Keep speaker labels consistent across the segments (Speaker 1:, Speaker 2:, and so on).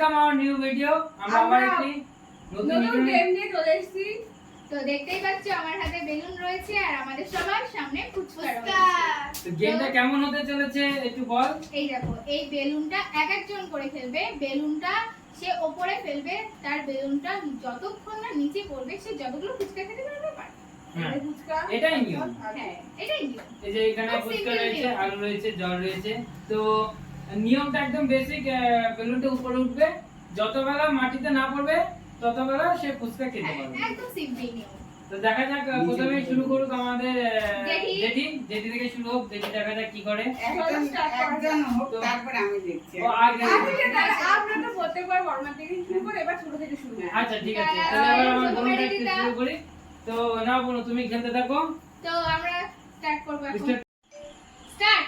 Speaker 1: Welcome our new video. আমরা আবার একটি নতুন গেম নিয়ে চলে এসেছি।
Speaker 2: তো দেখতেই পাচ্ছ আমার হাতে বেলুন রয়েছে আর আমাদের সবার সামনে ফুচকা রয়েছে।
Speaker 1: তো গেমটা কেমন হতে চলেছে একটু বল।
Speaker 2: এই দেখো, এই বেলুনটা এক একজন করে খেলবে। বেলুনটা সে উপরে ফেলবে, তার বেলুনটা যতক্ষণ না নিচে পড়বে সে যতগুলো ফুচকা খেতে পারবে পারবে।
Speaker 1: ফুচকা এটাই নিয়ম।
Speaker 2: হ্যাঁ, এটাই নিয়ম।
Speaker 1: এই যে এখানে ফুচকা রয়েছে, আলু রয়েছে, জল রয়েছে। তো নিয়মটা একদম বেসিক। বেলুনটা উপরে উঠবে, যতবেলা মাটিতে না পড়বে ততবেলা সে ফুচকা খেতে পারবে।
Speaker 2: একদম সিম্পল নিয়ম।
Speaker 1: তো দেখা যাক, প্রথমে শুরু করুক আমাদের জেঠি থেকে শুরু হোক। জেঠি দেখা যাক কি করে।
Speaker 3: একজন হোক, তারপরে আমি দেখছি।
Speaker 1: ও আগে
Speaker 3: আমরা তো প্রত্যেকবার বর্মা থেকে শুরু করে এবার ছোট থেকে শুরু করি।
Speaker 1: আচ্ছা ঠিক আছে, তাহলে এবার আমরা বোনটা থেকে শুরু করি। তো নাও বোন, তুমি খেলতে থাকো।
Speaker 2: তো আমরা স্টার্ট করব এখন।
Speaker 1: স্টার্ট।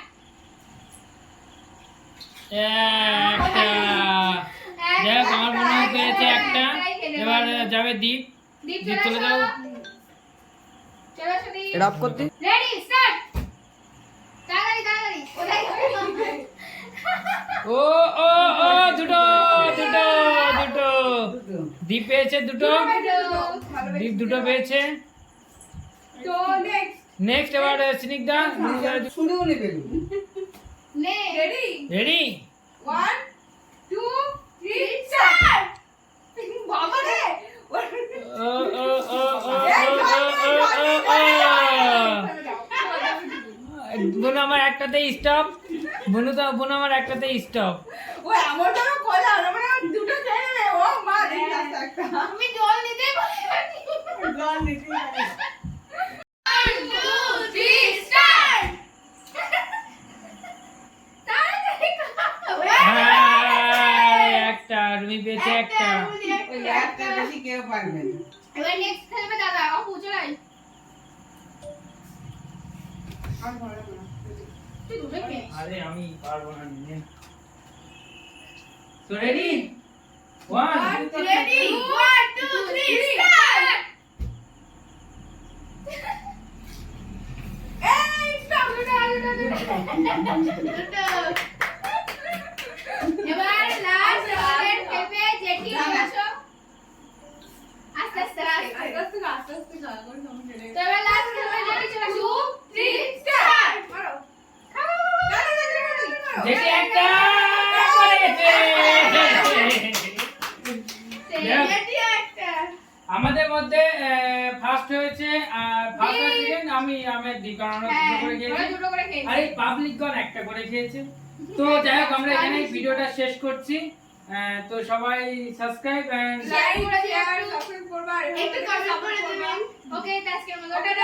Speaker 1: দেখ আমার মনে পেয়েছে একটা। এবার যাবে দীপ।
Speaker 2: দীপ
Speaker 1: চলে যাও।
Speaker 2: চলো সবাই
Speaker 4: এটা অফ করতে।
Speaker 2: Ready start. তাড়াতাড়ি তাড়াতাড়ি ওলাই
Speaker 1: ও ও ও দুটো দুটো দুটো দীপ পেয়েছে দুটো। দীপ দুটো পেয়েছে।
Speaker 3: তো
Speaker 1: নেক্সট এবার স্নিগ্ধা।
Speaker 3: শুরু নেবে।
Speaker 2: নে
Speaker 3: রেডি?
Speaker 1: রেডি?
Speaker 3: 1 2 3 স্টার্ট। বাবা রে।
Speaker 1: ও ও ও ও বোন আমার একটাতেই স্টপ। বোন আমার একটাতেই স্টপ।
Speaker 3: ওই আমার তো কলা আমরা দুটো খেয়ে নেবে। ও মা দেখি একটা।
Speaker 2: আমি জল নিতে পারি।
Speaker 3: জল নিতে পারি।
Speaker 2: 1 2 3 স্টার্ট। তাড়াতাড়ি
Speaker 1: একটা রুমি পেয়েছে একটা।
Speaker 3: ওই একটা বেশি কেউ পারবে না।
Speaker 2: এবার নেক্সট খেলবে দাদা। আপু চলাই। তুই দুটো খেয়ে নিস।
Speaker 1: আরে আমি পারবো না নিয়ে। তো রেডি? 1
Speaker 2: ready 1 2 3 start. এই স্টপ দুটো এবার লাস্ট আমাদের পেপে জেঠি আসো। আস্তে আস্তে আস্তে তো এবার লাস্ট খেলবে জেঠি চলে 2 3 স্টার্ট।
Speaker 1: যেটি একটা পড়ে গেছে।
Speaker 2: জেঠি একটা
Speaker 1: আমাদের মধ্যে ফার্স্ট হয়েছে আর ফার্স্ট আর সেকেন্ড আমি দীপ কারণ দুটো করে খেয়েছি।
Speaker 2: দুটো করে খেয়েছি।
Speaker 1: আর এই পাবলিকগণ একটা করে খেয়েছে। তো যাই হোক, আমরা এখানে ভিডিওটা শেষ করছি। তো সবাই সাবস্ক্রাইব এন্ড
Speaker 2: শেয়ার করে দিও,
Speaker 3: সাবস্ক্রাইব করবা আর
Speaker 2: একটু কমেন্ট করে দিবেন। ওকে, আজকের মতো টাটা।